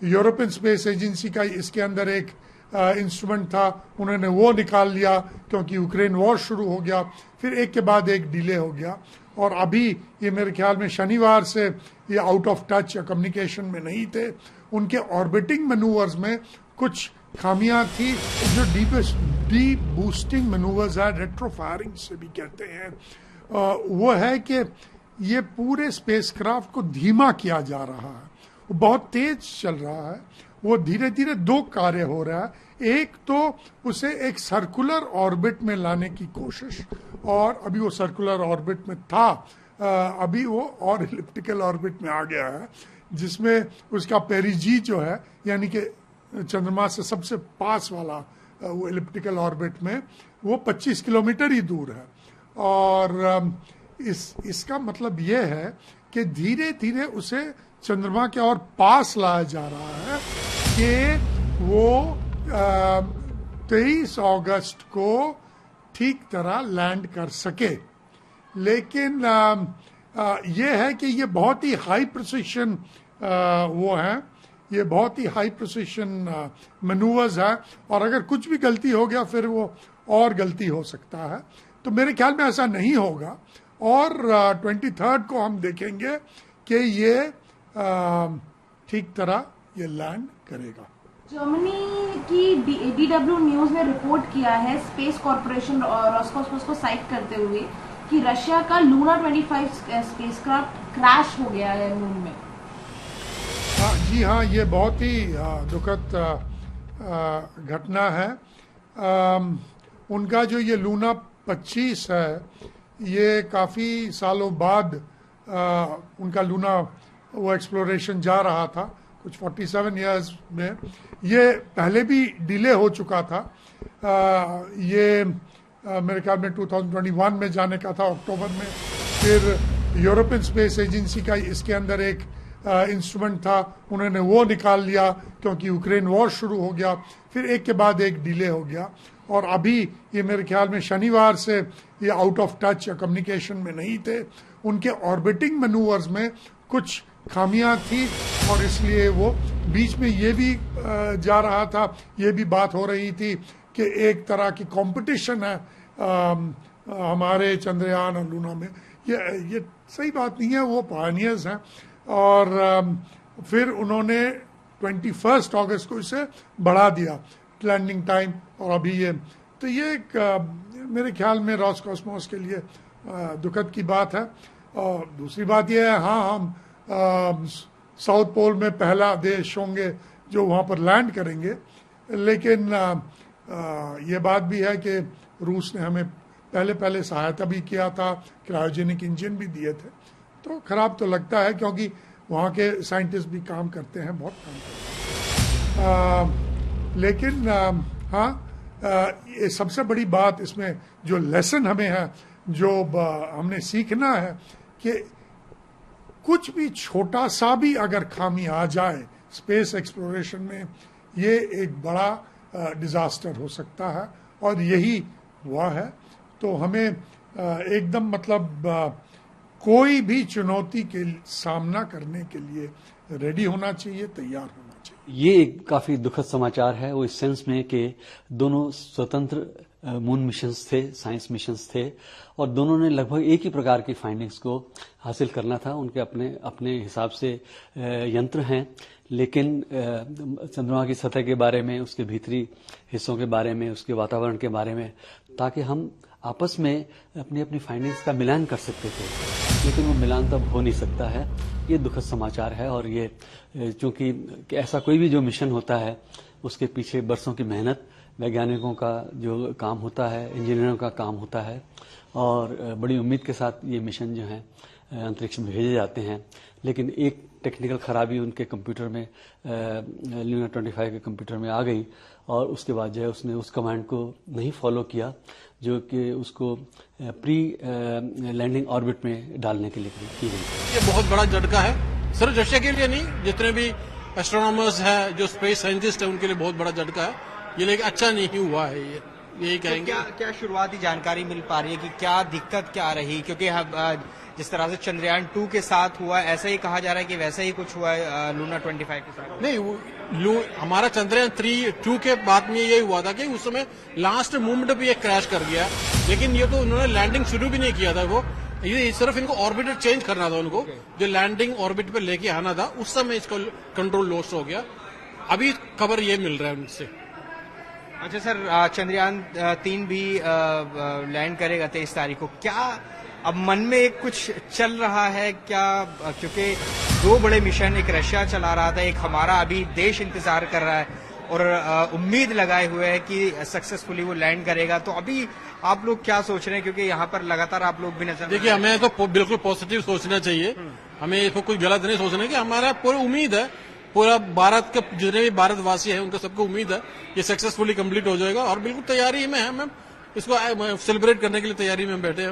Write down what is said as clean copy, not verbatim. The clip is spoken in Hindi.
यूरोपियन स्पेस एजेंसी का इसके अंदर एक इंस्ट्रूमेंट था, उन्होंने वो निकाल लिया क्योंकि यूक्रेन वॉर शुरू हो गया, फिर एक के बाद एक डिले हो गया, और अभी ये मेरे ख्याल में शनिवार से ये आउट ऑफ टच या कम्युनिकेशन में नहीं थे। उनके ऑर्बिटिंग मैनूवर्स में कुछ खामियां थी, जो डी बूस्टिंग मैनूवर्स है, रेट्रो फायरिंग से भी कहते हैं, वो है कि ये पूरे स्पेसक्राफ्ट को धीमा किया जा रहा है, वो बहुत तेज चल रहा है, वो धीरे धीरे दो कार्य हो रहा है। एक तो उसे एक सर्कुलर ऑर्बिट में लाने की कोशिश, और अभी वो सर्कुलर ऑर्बिट में था, अभी वो और इलिप्टिकल ऑर्बिट में आ गया है, जिसमें उसका पेरिजी जो है, यानी कि चंद्रमा से सबसे पास वाला वो इलिप्टिकल ऑर्बिट में, वो 25 किलोमीटर ही दूर है। और इसका मतलब ये है कि धीरे धीरे उसे चंद्रमा के और पास लाया जा रहा है कि वो 23 अगस्त को ठीक तरह लैंड कर सके। लेकिन ये है कि ये बहुत ही हाई प्रिसिशन वो है, ये बहुत ही हाई प्रिसिशन मैनूवर्स है, और अगर कुछ भी गलती हो गया फिर वो और गलती हो सकता है। तो मेरे ख्याल में ऐसा नहीं होगा, और 23 को हम देखेंगे कि ये ठीक तरह ये लैंड करेगा। जर्मनी की DW न्यूज ने रिपोर्ट किया है, स्पेस कॉर्पोरेशन और रॉसकॉस्मोस को साइट करते हुए, कि रशिया का लूना 25 स्पेसक्राफ्ट क्रैश हो गया है मून में। जी हाँ, ये बहुत ही दुखद घटना है। उनका जो ये लूना 25 है, ये काफ़ी सालों बाद उनका लूना वो एक्सप्लोरेशन जा रहा था, कुछ 47 इयर्स में। ये पहले भी डिले हो चुका था, ये मेरे ख्याल में 2021 में जाने का था, अक्टूबर में। फिर यूरोपियन स्पेस एजेंसी का इसके अंदर एक इंस्ट्रूमेंट था, उन्होंने वो निकाल लिया क्योंकि यूक्रेन वॉर शुरू हो गया, फिर एक के बाद एक डिले हो गया, और अभी ये मेरे ख्याल में शनिवार से ये आउट ऑफ टच या कम्युनिकेशन में नहीं थे। उनके ऑर्बिटिंग मैनूवर्स में कुछ खामियां थी, और इसलिए वो बीच में ये भी जा रहा था, ये भी बात हो रही थी कि एक तरह की कंपटीशन है हमारे चंद्रयान और लूना में। ये सही बात नहीं है, वो पायनियर्स हैं। और फिर उन्होंने 21 अगस्त को इसे बढ़ा दिया लैंडिंग टाइम, और अभी ये तो ये एक मेरे ख्याल में रॉसकॉस्मोस के लिए दुखद की बात है। और दूसरी बात यह है, हाँ, हम साउथ पोल में पहला देश होंगे जो वहाँ पर लैंड करेंगे, लेकिन ये बात भी है कि रूस ने हमें पहले सहायता भी किया था, क्रायोजेनिक इंजन भी दिए थे। तो खराब तो लगता है, क्योंकि वहाँ के साइंटिस्ट भी काम करते हैं, बहुत काम करते हैं। लेकिन हाँ, ये सबसे बड़ी बात इसमें जो लेसन हमें है, जो हमने सीखना है, कि कुछ भी छोटा सा भी अगर खामी आ जाए स्पेस एक्सप्लोरेशन में, ये एक बड़ा डिजास्टर हो सकता है, और यही हुआ है। तो हमें एकदम मतलब कोई भी चुनौती के सामना करने के लिए रेडी होना चाहिए, तैयार होना चाहिए। ये एक काफी दुखद समाचार है, वो इस सेंस में कि दोनों स्वतंत्र मून मिशंस थे, साइंस मिशंस थे, और दोनों ने लगभग एक ही प्रकार की फाइंडिंग्स को हासिल करना था। उनके अपने हिसाब से यंत्र हैं, लेकिन चंद्रमा की सतह के बारे में, उसके भीतरी हिस्सों के बारे में, उसके वातावरण के बारे में, ताकि हम आपस में अपनी फाइंडिंग्स का मिलान कर सकते थे, लेकिन वो मिलान तब हो नहीं सकता है। ये दुखद समाचार है, और ये चूंकि ऐसा कोई भी जो मिशन होता है, उसके पीछे बरसों की मेहनत, वैज्ञानिकों का जो काम होता है, इंजीनियरों का काम होता है, और बड़ी उम्मीद के साथ ये मिशन जो हैं अंतरिक्ष में भेजे जाते हैं। लेकिन एक टेक्निकल खराबी उनके कंप्यूटर में, लूना 25 के कंप्यूटर में आ गई, और उसके बाद जो है उसने उस कमांड को नहीं फॉलो किया, जो कि उसको प्री लैंडिंग ऑर्बिट में डालने के लिए की गई। ये बहुत बड़ा झटका है, सिर्फ रशिया के लिए नहीं, जितने भी एस्ट्रोनॉमर्स हैं, जो स्पेस साइंटिस्ट हैं, उनके लिए बहुत बड़ा झटका है ये। लेकिन अच्छा नहीं हुआ है यही कहेंगे। तो क्या शुरुआती जानकारी मिल पा रही है कि क्या दिक्कत क्या रही, क्योंकि जिस तरह से चंद्रयान 2 के साथ हुआ ऐसा ही कहा जा रहा है कि वैसा ही कुछ हुआ है लूना 25 के साथ? नहीं, हमारा चंद्रयान 2 के बाद में ये हुआ था कि उस समय लास्ट मोमेंट पे ये क्रैश कर गया, लेकिन ये तो उन्होंने लैंडिंग शुरू भी नहीं किया था। वो ये सिर्फ इनको ऑर्बिटर चेंज करना था उनको, जो लैंडिंग ऑर्बिट पे लेके आना था, उस समय इसको कंट्रोल लॉस हो गया। अभी खबर ये मिल रहा है उनसे। अच्छा सर, चंद्रयान 3 भी लैंड करेगा 23 तारीख को। क्या अब मन में एक कुछ चल रहा है क्या, क्योंकि 2 बड़े मिशन, एक रशिया चला रहा था, एक हमारा अभी देश इंतजार कर रहा है और उम्मीद लगाए हुए है कि सक्सेसफुली वो लैंड करेगा। तो अभी आप लोग क्या सोच रहे हैं, क्योंकि यहाँ पर लगातार आप लोग भी नजर। देखिए, हमें तो बिल्कुल पॉजिटिव सोचना चाहिए, हमें इसको कुछ गलत नहीं सोचना कि हमारा पूरी उम्मीद है, पूरा भारत के जितने भी भारतवासी हैं उनको सबको उम्मीद है ये सक्सेसफुली कंप्लीट हो जाएगा और बिल्कुल तैयारी में है। हम इसको सेलिब्रेट करने के लिए तैयारी में बैठे हैं।